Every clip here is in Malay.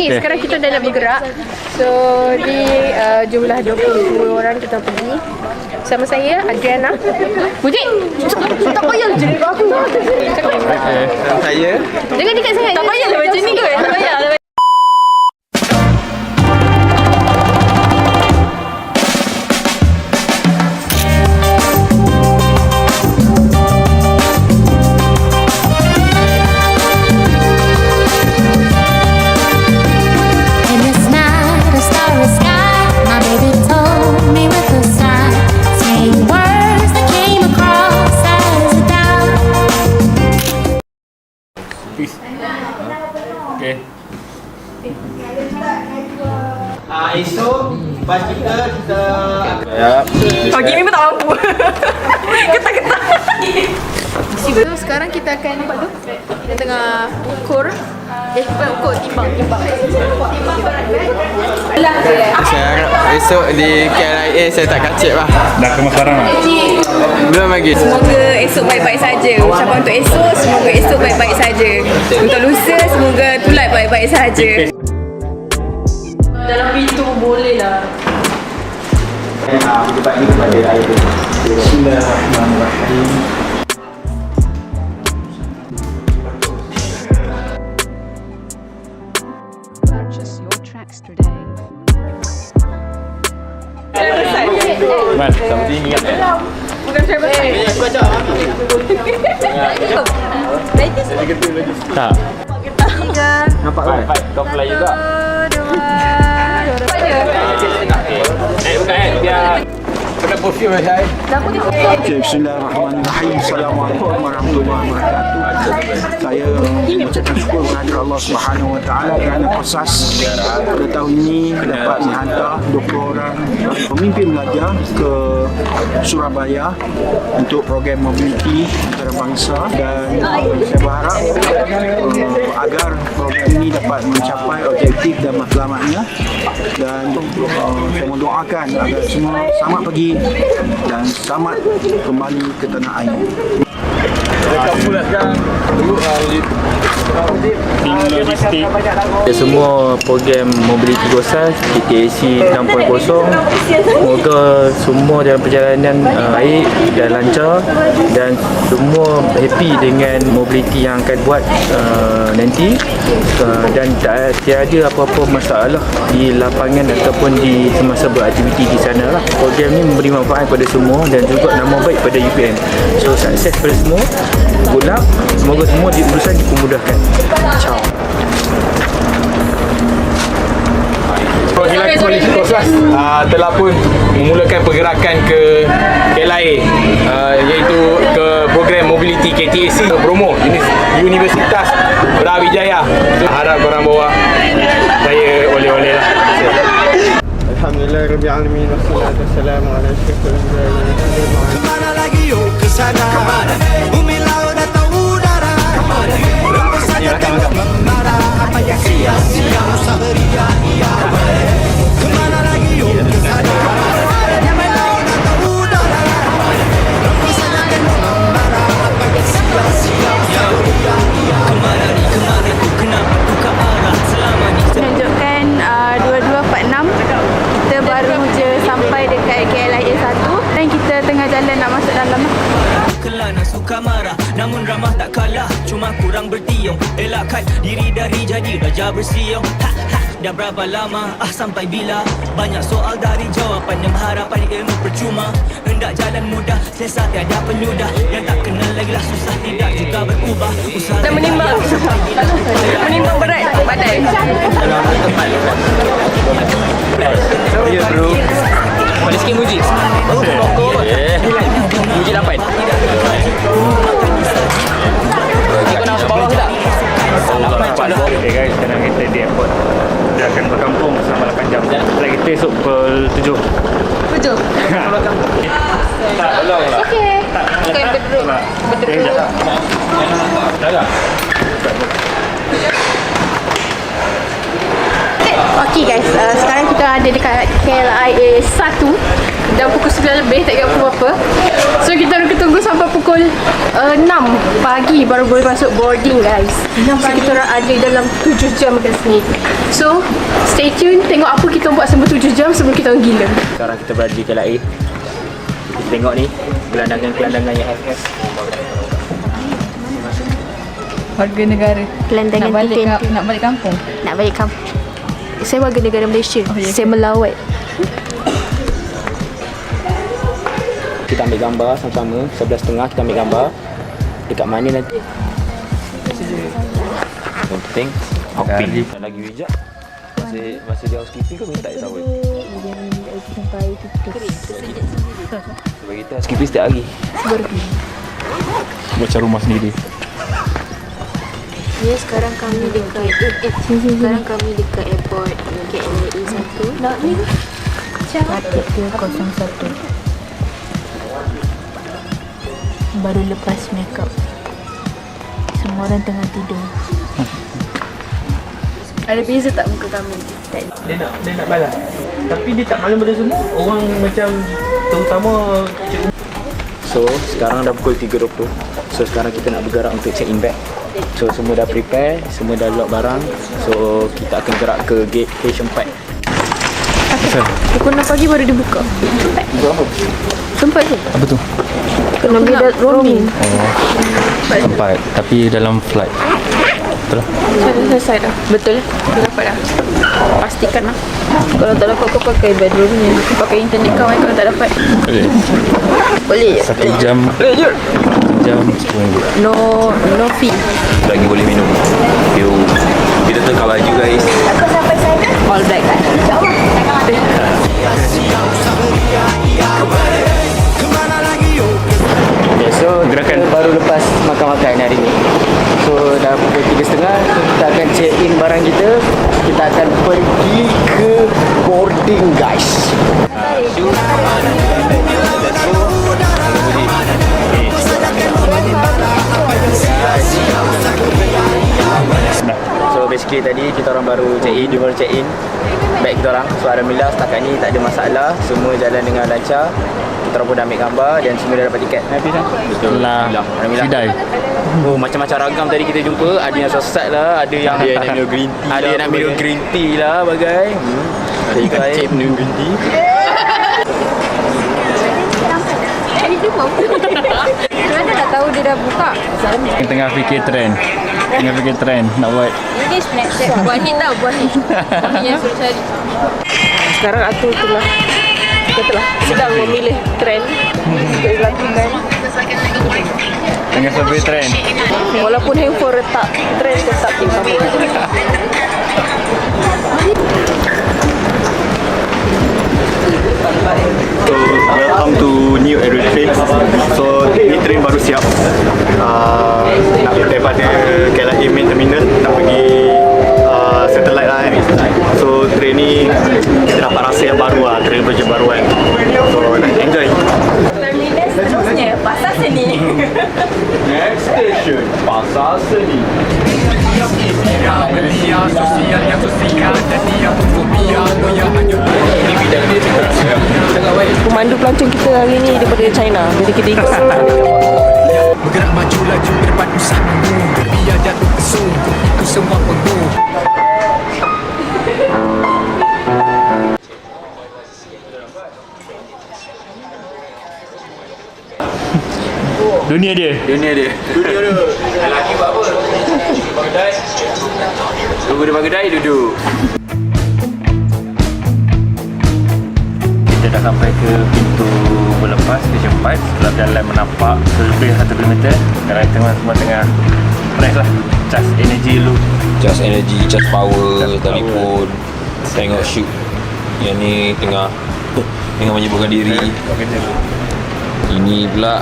Okay, sekarang kita dah nak bergerak. So, di jumlah 20 orang kita pergi. Sama saya, Adriana. Bujik! Tak payah je aku. Saya. Jangan dekat sangat. Tak payahlah macam ni kot. Tak payahlah. Okay. Esok pas kita Pagi ni pun tak mampu. Ketak-ketak. So, sekarang kita akan nampak tu. Kita tengah ukur. Bukan ukur, timbang. saya harap esok di KLIA saya tak kacip lah. Dah kemas barang lah? Belum lagi. Semoga esok baik-baik saja. Ucapan untuk esok, semoga esok baik-baik saja. Untuk lusa, semoga tulat baik-baik saja. Dalam pintu boleh lah. Debat ni kepada air tu. Bismillahirrahmanirrahim. Purchase your tracks today. Man, tak penting ingat Bukan travel tak? Nampak kan? Kau fly juga? Bukan biar kena perfume saya. Bismillahirrahmanirrahim. Assalamualaikum warahmatullahi wabarakatuh. Saya mengucapkan syukur kepada Allah Subhanahu Wa Taala kerana Kosas pada tahun ini dapat menghantar 20 orang pemimpin belajar ke Surabaya untuk program mobiliti antarabangsa, dan saya berharap agar program ini dapat mencapai objektif dan matlamatnya, dan saya mendoakan agar semua selamat pergi dan selamat kembali ke tanah air. Dekat pula sekarang dulu tim logistik. Semua program mobiliti Kosas KTAC 6.0, semoga semua dalam perjalanan baik dan lancar, dan semua happy dengan mobiliti yang akan buat nanti, dan tak tiada apa-apa masalah di lapangan ataupun di semasa beraktiviti di sana lah. Program ni memberi manfaat pada semua dan juga nama baik pada UPN. So sukses pada semua, good luck, semoga semua urusan dipermudahkan. Ciao. Perwakilan Koalisi Kosas telah pun memulakan pergerakan ke KLIA, iaitu ke program mobility KTAC Bromo, Universitas Brawijaya. Harap korang bawa saya oleh-oleh lah. Alhamdulillah Rabbil Alamin. Wassalatu wassalamu ala asyrafil anbiya'i wal mursalin. Kemana lagi yuk kesana? Bumi laut atau udara? Rembus saja tengok membara. Apa yang sia-sia usah beria-ia. Kemana lagi yuk kesana? Bumi laut atau udara? Rembus saja tengok membara. Apa yang sia-sia usah beria-ia. Kemana ni kemana ku, kenapa ku ke arah selama ni? Menunjukkan 22.46. Kita baru je sampai dekat KLIA 1 dan kita tengah jalan nak masuk dalam. Kelana suka marah, namun ramah tak kalah, cuma kurang bertiung. Elakkan diri dari jadi raja bersiung. Dah berapa lama, sampai bila? Banyak soal dari jawapan yang harapan ilmu percuma. Hendak jalan mudah, selesa tiada penyudah. Yang tak kenal lagi lah susah, tidak juga berubah. Usaha Dan menimbang berat badan. Ya bro. Boleh sikit muji? Muji 8. Kau nak masuk bawah ke tak? Okay guys, sekarang kita di airport. Dia akan berkampung selama 8 jam. Setelah kita esok pukul 7. 7. Tak, tolong lah. Okey. Bukan berduduk. Okay guys, sekarang kita ada dekat KLIA 1 dah pukul 9 lebih, tak ingat pukul apa. So kita nak tunggu sampai pukul 6 pagi baru boleh masuk boarding guys. So kita orang ada dalam 7 jam kat sini. So stay tune, tengok apa kita buat selama 7 jam sebelum kita orang gila. Sekarang kita berada di KLIA. Kita tengok ni gelandangan-gelandangan yang FF. Warga negara. Gelandangan Nak balik kampung. Nak balik kampung. Saya warga negara Malaysia. Saya melawat. Kita ambil gambar sama-sama. 11.30 kita ambil gambar. Dekat mana nanti? Yang penting hopping. Lagi bijak. Masa dia housekeeping kau minta dia tahu. Sebab kita housekeeping setiap hari. Macam rumah sendiri. Ya, sekarang kami dekat airport KLIA 1. Nak ni ke? Batik 201. Baru lepas make up. Semua orang tengah tidur. Ada beza tak muka kami? Tak ada. Dia nak balas. Tapi dia tak malam pada semua. Orang macam terutama So sekarang dah pukul 3.20. So sekarang kita nak bergerak untuk check in bag. So semua dah prepare, semua dah lock barang. So kita akan gerak ke gate H4. Pukul 6 pagi baru dibuka. Tempat je. Apa tu? Kena beda roaming. Tempat, tapi dalam flight. Betul lah. Sudah selesai dah. Betul lah. Dah dapat dah. Pastikan lah. Kalau tak dapat kau pakai bedroom ni. Pakai internet kau kalau tak dapat. Boleh. Boleh. 1 jam. 1 jam 10 No fee. Lagi boleh minum. Kita tukar baju guys. All black kan? Okay, so gerakan baru lepas makan-makan hari ni. So dah pukul 3.30. So kita akan check in barang kita. Kita akan pergi ke boarding guys. So basically tadi kita orang baru check in, dia baru check in bag kita orang. So alhamdulillah setakat ni tak ada masalah, semua jalan dengan lancar. Kita orang pun dah ambil gambar dan semua dah dapat tiket. Happy kan? Betul lah. Alhamdulillah. Sidai. Oh, macam-macam ragam tadi kita jumpa. Ada yang sesat lah, ada yang nak minum green tea. Ada yang nak minum green tea lah bagai. Ada yang cip minum green tea. Mana dah tahu dia dah buka? Tengah fikir trend. Nak buat. Ini Snapchat. Buat hit tau, buat hit. Buat hit yang suruh cari. Sekarang aku telah sedang memilih trend untuk dilakukan. Tengah survey trend. Walaupun handphone retak, trend tetap di sama. So welcome to new Aero train. So ni train baru siap. Nak daripada KLIA main terminal nak pergi satellite lah kan. So train ni kita dapat rasa yang baru lah, train version baru kan. So enjoy. Seterusnya Pasar Seni. Next station, Pasar Seni. Pemandu pelancong kita hari ni daripada China. Jadi kita ikut. Bergerak maju laju berpadu sambung. Biar jatuh kesung ikut semua penuh. Dunia dia. Lelaki buat apa? Bagedai. Tunggu di bagedai duduk. Kita dah sampai ke pintu berlepas Station 4. Setelah jalan menampak lebih 1 km. Sekarang semua tengah fresh lah. Charge energy dulu. Charge energy, charge power, telefon, tengok shoot. Yang ni tengah menyibukkan diri. Ini pula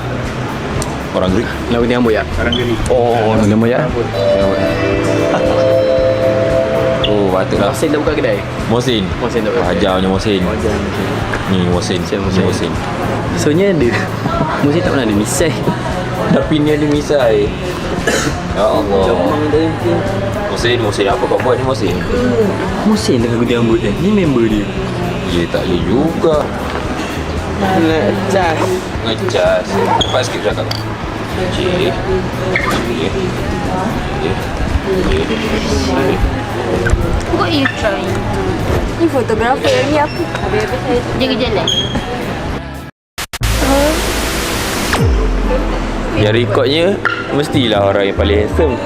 orang Greek. Lagu ni amboi ya? Orang geli. Oh, orang Greek ya? Oh, patutlah. Mohsin dah buka kedai? Mohsin Mohsin dah buka kedai. Hajarnya Mohsin. Ni Mohsin. Mohsin. Soalnya ada. Mohsin tak pernah ada misai. Tapi ni ada misai. Ya Allah. Mohsin apa kau buat ni Mohsin? Mohsin dah gunting rambut dia. Ni member dia. Ya tak boleh juga. Ngecas. Cepat sikit cakap. Cik. What are you trying? Ni fotografer ni aku. Jaga jalan. Yang recordnya mestilah orang yang paling handsome.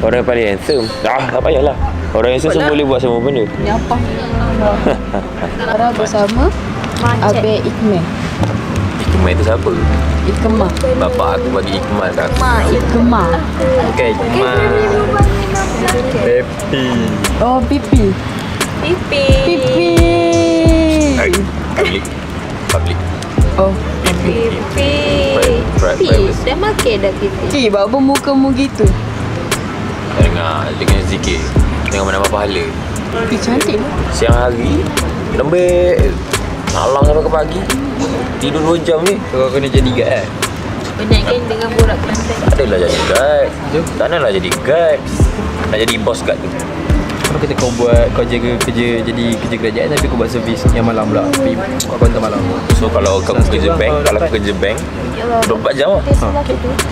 Orang yang paling handsome. Tak payahlah. Orang yang handsome boleh buat semua benda. Ni apa? Orang bersama Abe Ikmah. Ikmal itu siapa? Ikmah. Bapak aku bagi Ikmal tak? Ikmah. Bukan Ikmal. Pepi. Oh, pipi. Pipi. Public. Oh, Private. dah makan dah pipi. Cik, buat apa muka-mu gitu? Dengar dengan zikir. Tengok menambah pahala. Cantik. Siang hari lembik. Malam sampai ke pagi. Tidur 2 jam ni. Kau kena jadi guide kan? Penat kan dengan borak Kelantan. Tak adalah jadi guide. Tak adalah jadi guide. Nak jadi bos guide tu. Kalau kita kau buat, kau jaga kerja, jadi kerja kerajaan tapi kau buat servis yang malam pula. Tapi buat kaunter malam. So kalau kau kerja bank, kalau aku kerja bank 24 jam lah.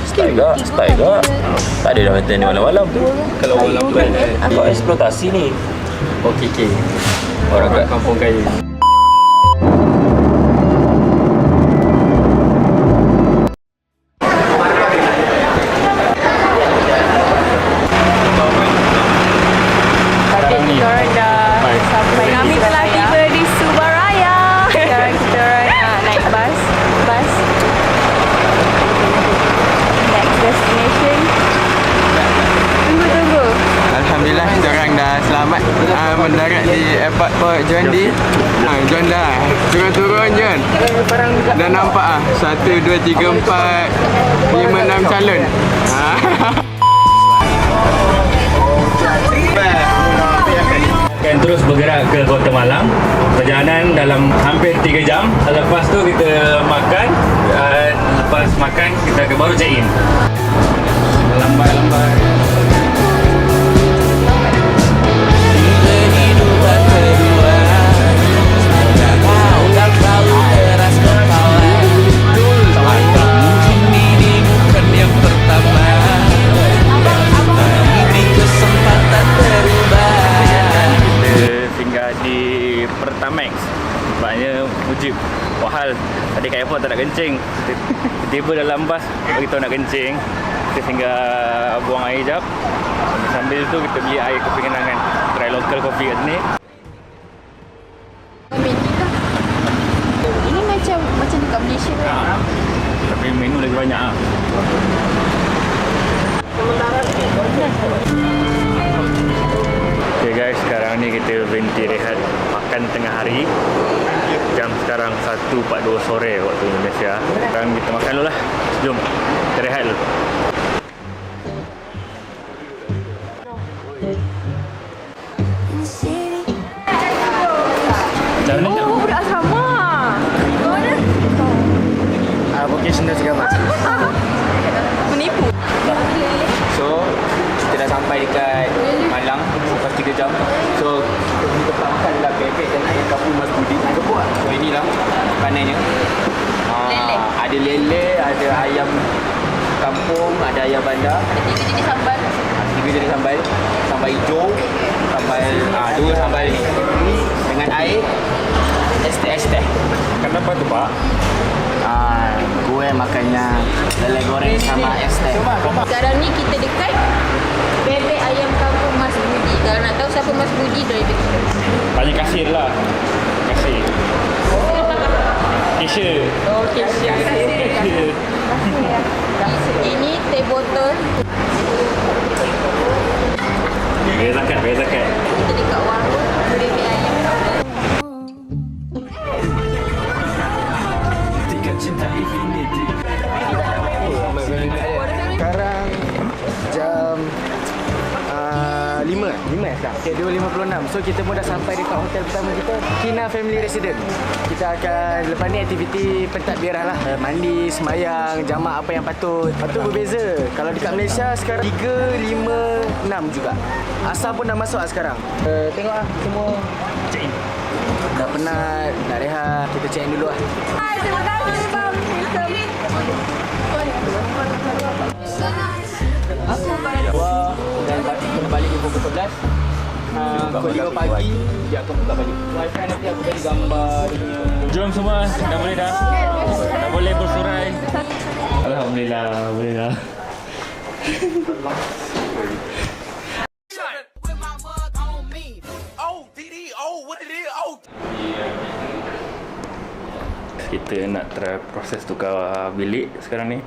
Style gak. Tak ada dah maintain malam-malam. Kalau malam tu kan Kau eksploitasi ni. OKK. Orang kat kampung kaya. Kami telah tiba di Subaraya. Sekarang kita orang nak naik bas. Next destination. Tunggu. Alhamdulillah kita orang dah selamat mendarat di airport Port John D. John dah. Turun John. Dah nampak 1 2 3 4 5 6 calon. Akan terus bergerak ke Kota Malang. Perjalanan dalam hampir 3 jam. Lepas tu kita makan. Lepas makan kita baru check in. Lambat. Kehidupan kedua, semoga kau tak terlalu keras kepala. Mungkin ini bukan yang pertama, ini kesempatan terubah. Kita singgah di Pertamax. Sebabnya Mujib Wahal tadi kat airport tak nak kencing. Tiba-tiba dalam bas beritahu nak kencing. Kita singgah buang air jap. Sambil tu kita beli air kopi kenangan. Try local kopi kat sini. Ini macam dekat Malaysia kan? Tapi menu lagi banyak lah. Okay guys, sekarang ni kita berhenti rehat makan tengah hari. Jam sekarang 1.42 sore waktu Indonesia. Sekarang kita makan dulu lah. Jom, kita rehat dulu. Macam mana? Oh, budak asrama. Vocational segala macam. Menipu. So, kita dah sampai dekat Malang lepas 3 jam. So, kita tempat makan adalah bebek dan ayam kampung Mas Budi. So, inilah makanannya. Ada lele, ada ayam kampung, ada ayam bandar. Ada 3 jenis sambal. 3 jenis sambal. Sambal hijau, sambal, 2 sambal ni. Dengan air, es-teh. Kenapa tu Pak? Gue makannya lele goreng sama es teh. Sekarang ni kita dekat bebek ayam kampung Mas Budi. Kalau nak tahu siapa Mas Budi, driver kita. Tanya kasir lah. Kasir. Cashier. Oh, cashier. Ini teh botol. Bayar zakat. Kita dekat warung bebek ayam. Sekarang jam 5 sekarang. Okay, 2.5. 2.56. So kita pun dah sampai dekat hotel pertama kita, Kina Family Residence. Kita akan lepas ni aktiviti pentadbiran lah. Mandi, semayang, jamak apa yang patut. Patut berbeza. Kalau dekat Malaysia sekarang 3, 5, 6 juga. Asal pun dah masuk lah sekarang. Tengok lah semua check in. Dah penat, nak rehat, kita check in dulu lah. Hai, terima kasih bang. Aku balik dan kena balik pukul 11. Pukul 5 pagi dia akan buka balik. Wifi nanti aku bagi gambar dia. Jom semua, dah boleh dah. Dah boleh bersurai. Alhamdulillah, boleh dah. Kita nak try proses tukar bilik sekarang ni.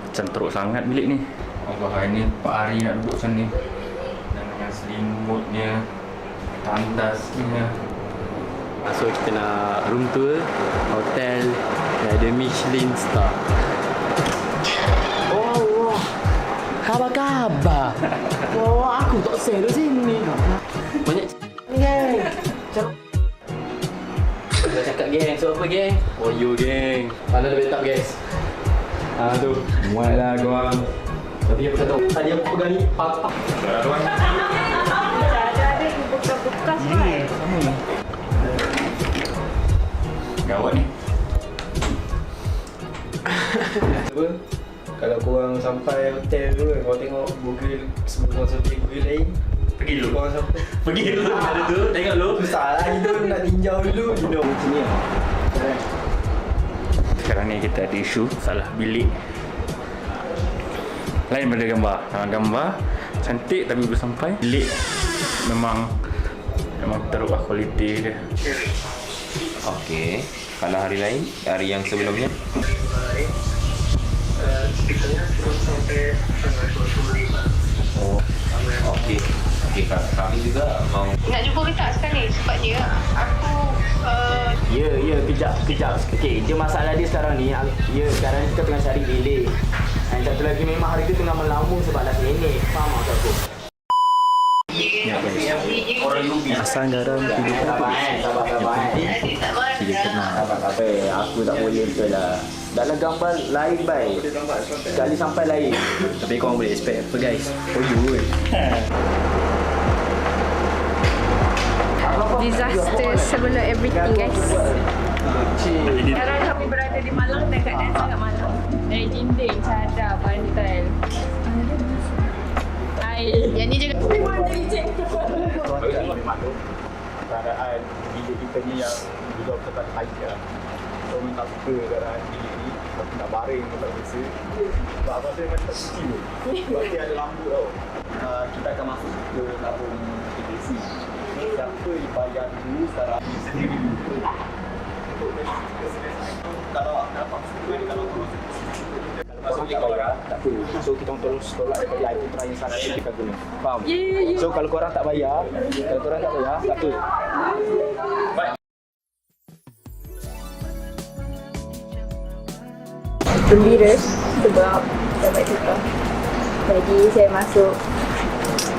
Macam teruk sangat bilik ni. Allah, ini 4 hari nak duduk macam ni. Dan dengan selimutnya, tandasnya. So kita nak room tour hotel yang ada Michelin star. Oh, khabar. Oh, aku tak share di sini. Banyak geng. Dah cakap geng, so apa geng? Oh you geng. Mana lebih top guys? Tu, muat lah korang. Tapi aku tak tahu. Tadi aku pegang ni, papa. Ada buka-buka semua. Sama ni. Gawat ni. Apa? Kalau korang sampai hotel tu, korang tengok Google, semua korang sampai Google lain. Pergi dulu. Korang sampai. Pergi dulu ada tu, tengok dulu. Susah lah gitu, nak tinjau dulu. Macam ni lah. Sekarang ni kita ada isu salah bilik. Lain pada gambar. Gambar cantik tapi belum sampai. Bilik memang teruk lah kualiti dia. Okey. Kalau hari lain, hari yang sebelumnya. Oh. Okey. Okey, kami juga mau. Nak jumpa ke tak sekali? Sebabnya aku Ya, kejap. Okey, dia masalah dia sekarang ni, sekarang ni kita tengah cari bilik. Dan satu lagi memang hari tu tengah melamun sebab dah nenek. Faham tak aku? Asal garam Sabar. Tidak kenal. Aku tak boleh betul lah. Dalam gambar lain baik. Sekali sampai lain. Tapi korang boleh expect apa guys? For you pun. disaster sebelum everything guys. Sekarang kami berada di Malang dan keadaan sangat malam. Dari dinding, cadar, bantal. Air. Yang ni juga memang jadi cikgu. Keadaan bilik kita ni yang juga betul-betul tight lah. So, orang tak suka keadaan bilik ni. Lepas nak baring pun tak biasa. Sebab abang saya macam tak suci pun. Sebab dia ada lampu tau. Kita akan masuk ke tabung PDC. Siapa dibayar dulu sekarang ni sendiri dulu. Kalau dapat sebenarnya kalau terus kalau tak bayar, tak apa. So kita terus tolak daripada IP terakhir sana kita guna. Faham? So kalau korang tak bayar, tak apa. Gembira sebab dapat tukar. Jadi saya masuk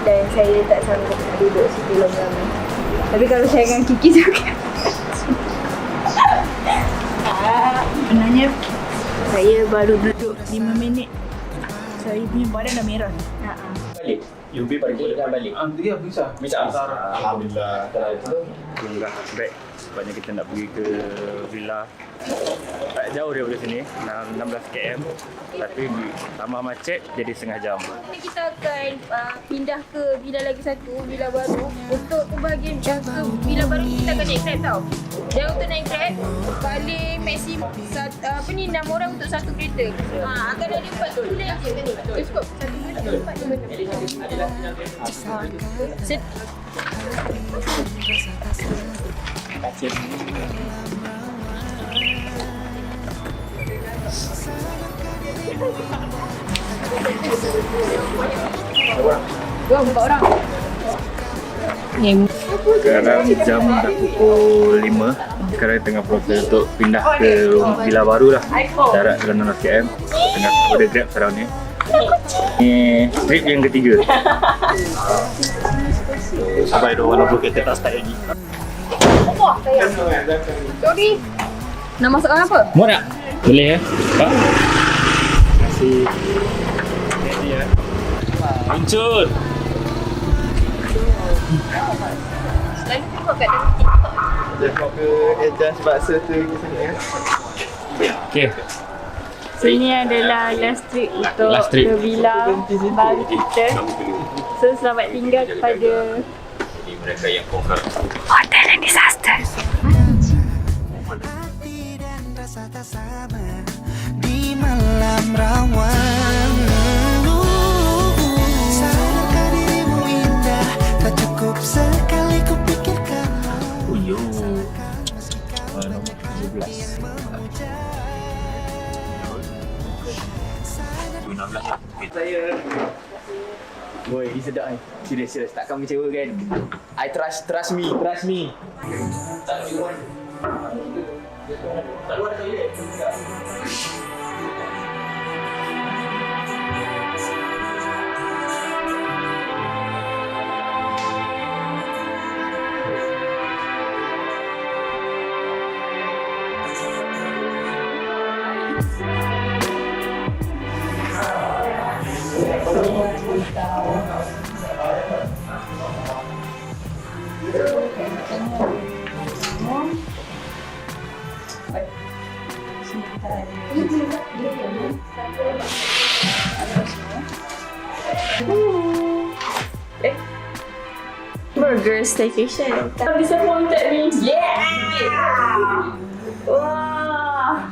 dan saya tak sanggup duduk situ lama-lama. Tapi kalau saya dengan Kiki juga. Sebenarnya saya baru duduk 5 minit. Saya punya badan dah merah. Balik. UB pergi dan balik. Dia bisa. Alhamdulillah. Murah baik sebabnya kita nak pergi ke villa tak jauh daripada sini 16 km tapi tambah macet jadi setengah jam. Kita akan pindah ke villa lagi satu, villa baru. Untuk bahagian ke villa baru kita akan naik Grab tau. Dan untuk naik Grab paling maksimum 6 orang untuk satu kereta. Akan ada 4 pilihan je tadi. Cukup satu kereta 4 Kacil. Dua, 4 orang. Sekarang jam dah pukul 5. Sekarang tengah proses untuk pindah ke villa baru lah. Jarak dalam 16 km. Tengah order Grab sekarang ni. Ni trip yang ketiga. Sampai tu walaupun kita tak start lagi. Sorry. Nak masukkan apa? Muat tak? Boleh ya? Pak? Terima kasih. Ini ya. Hancur! Selalu tengok kat dalam TikTok. Dia buat ke adjust bakso tu ke sana ya. Okay. So ini adalah last trip untuk Last trip. ke villa baru kita. So selamat tinggal kepada Mereka yang kokar. Hotel and Disaster. Hati dan rasa tak sama di malam rawan. Sadarkah dirimu indah, tak cukup sekali ku pikirkan. Nombor 17. 16 lah. Saya boy, ini sedap ni. Serius, takkan kecewa kan. I trust me. Burger staycation. Disappointed me. Yeah! Wah!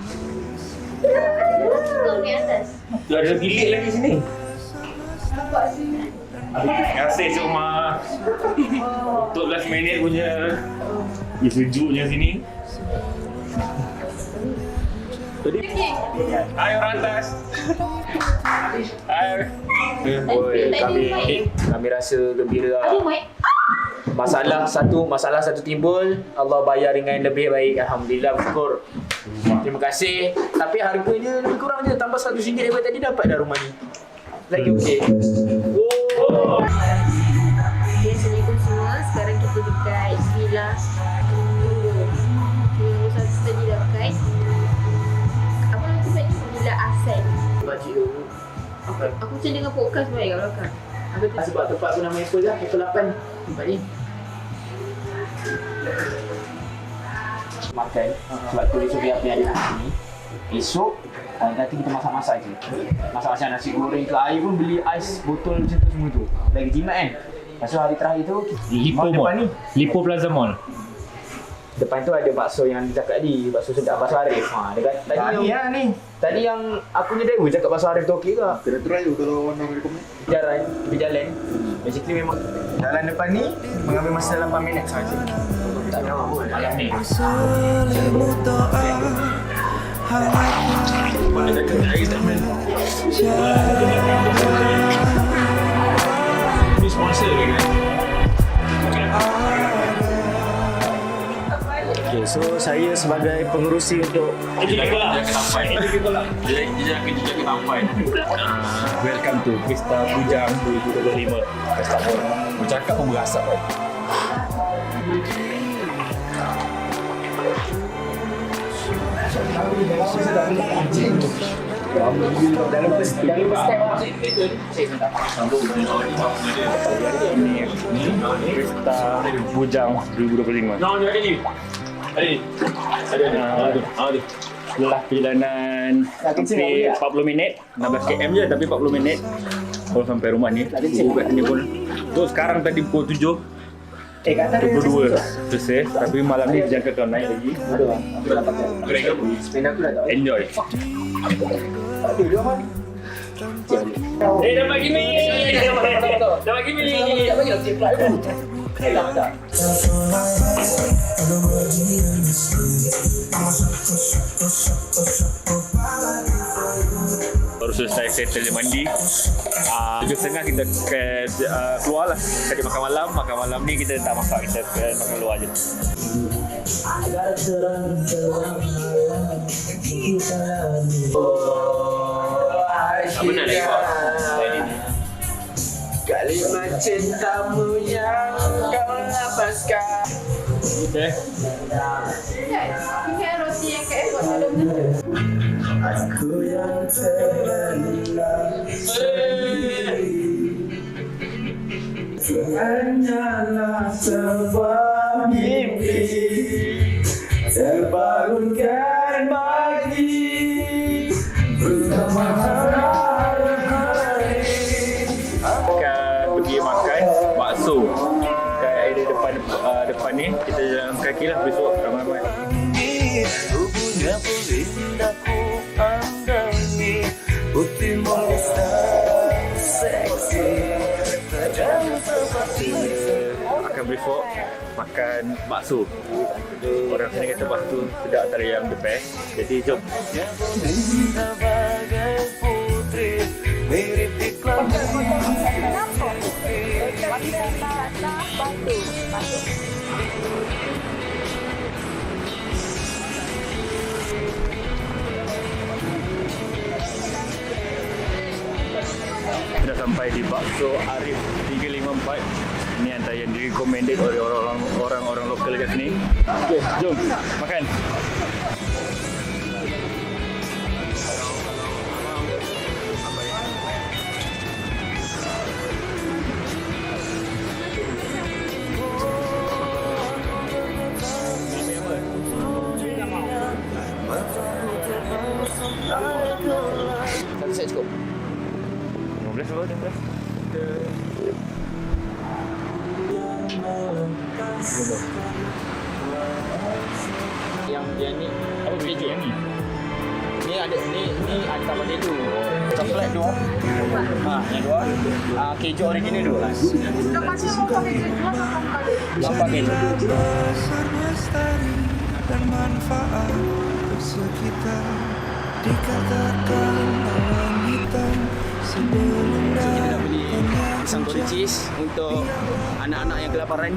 Tengok di atas. Tu ada bilik lagi sini. Nampak sini. Terima kasih semua. Untuk last minute punya sejuknya sini. Hai orang atas. Hai. Boy, kami rasa gembira. Masalah satu timbul, Allah bayar dengan lebih baik. Alhamdulillah, bersyukur. Terima kasih. Tapi harganya lebih kurang je, tambah RM100 daripada tadi dapat dah rumah ni. Lagi okey. Oh. Okay, Assalamualaikum semua. Sekarang kita dekat Villa Yang satu tadi dekat apa nama tempat ni? Villa Asen. Aku macam dengar podcast baik kat belakang. Sebab tempat aku nama Apple lah, Apple 8 tempat ni. Makan, sebab tu esok biar ada kat sini. Esok, nanti kita masak-masak je. Masak-masak nasi goreng ke air pun beli ais botol macam tu semua tu. Lagi jimat kan. Lepas tu hari terakhir tu, Lipo depan Mall. ni. Lipo Plaza Mall. Depan tu ada bakso yang cakap tadi, bakso sedap Bakso Arif. Dekat tadi yang aku punya driver cakap Bakso Arif tu okey ke? Kena try tu kalau orang nak rekomen. Jalan. Basically memang jalan depan ni mengambil masa 8 minit sahaja. Tak ada apa malam ni. Solimu doa Ini sponsor ke kan? Okay, so saya sebagai pengerusi untuk Jejak sampai. Jejak sampai. Welcome to Pesta Bujang 2025. Pesta Mall. Bercakap pun berasap kan? Pesta Bujang 2025. Setelah perjalanan hampir 40 minit, 16 km je tapi 40 minit baru sampai rumah ni. Kat sini pun. So sekarang tadi pukul 7. 22 selesai, tapi malam ni dijangkakan naik lagi. Enjoy. Dapat gini. Dapat gini. Baru selesai settle mandi. 7.30 kita keluar lah. Tadi makan malam. Makan malam ni kita tak masak, kita makan luar je. Apa nak lagi buat? Kalimat cintamu yang Okay. Ini roti yang kat airport ada benda. Aku yang terlena hanyalah sebuah mimpi terbangunkan pagi bersama hari. Akan pergi makan bakso kat area depan ni. Kita jalan kaki lah besok ramai-ramai. Tubuhnya pun indahku pandangi putih melista seksi Akan besok makan bakso. Orang sini kata bakso sedap antara yang the best. Jadi jom. sebagai putri mirip iklan. Kita dah sampai di Bakso Arif 354. Ini antara yang recommended oleh orang-orang lokal kat sini. Okey, jom makan. Satu set cukup. 15 apa? 15. Yang ni Apa keju yang ni? ni ada tambah keju. Coklat dua. Yang dua. Keju original dua. Tambah keju. Lestari dan manfaat untuk sekitar dikatakan awan hitam sebelum Kita dah beli pisang goreng cheese untuk anak-anak yang kelaparan.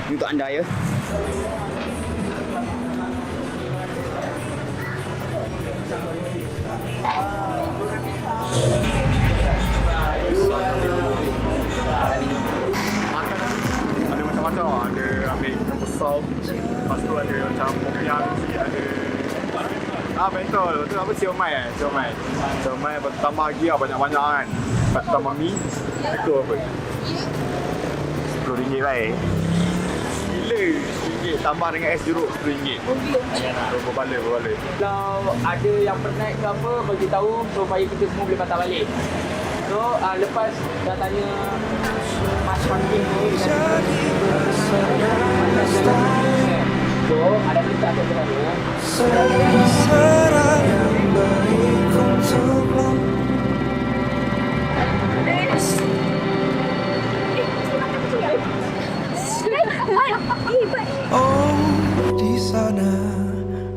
Untuk anda ya. Ada macam-macam lah. Ada ambil ikan besar. Lepas tu ada macam popiang sikit. Ada bentol. Lepas tu apa siomay Siomay tambah lagi lah banyak-banyak kan. Tambah mie. Itu apa? RM10 baik. Gila. RM10. Tambah dengan es jeruk RM10. Berbala. Kalau ada yang penat ke apa, bagi tahu supaya kita semua boleh patah balik. So, lepas dah tanya Mas Pangking ni so, ada berita apa sebenarnya? serah yang baik untukmu. Oh, di sana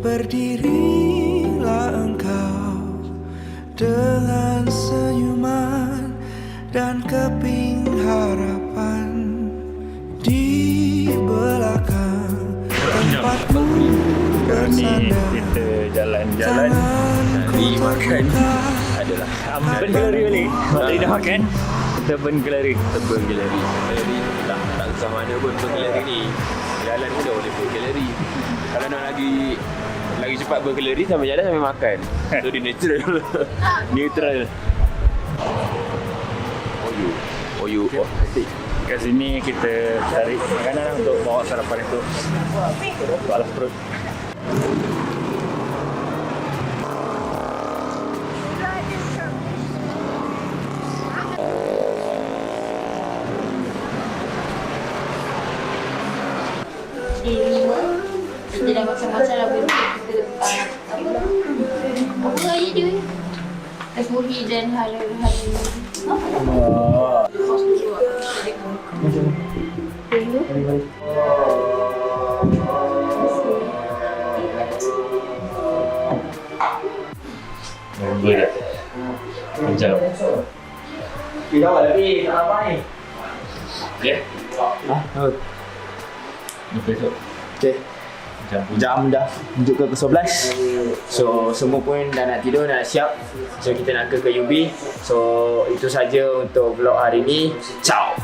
berdirilah engkau dengan senyuman dan keping harapan di belakang tempatmu bersandar. Kita jalan-jalan cari makan adalah burn gallery balik. Tadi dah makan, kita burn gallery. Galeri tak usah mana pun burn galeri ni. Jalan pun dah boleh burn galeri. Kalau nak lagi cepat burn galeri sambil jalan sambil makan. So dia natural. Neutral. Oyu. Kat sini kita cari makanan untuk bawa sarapan itu. Untuk alas perut. Dia dah masak-masak lah benda apa lagi dia? Esmuhi dan hari Macam Kita awal lagi, tak apa ni. okay. Besok Okay. Jam dah tunjuk ke 11. So semua pun dah nak tidur, dah nak siap. So kita nak ke UB. So itu saja untuk vlog hari ni. Ciao.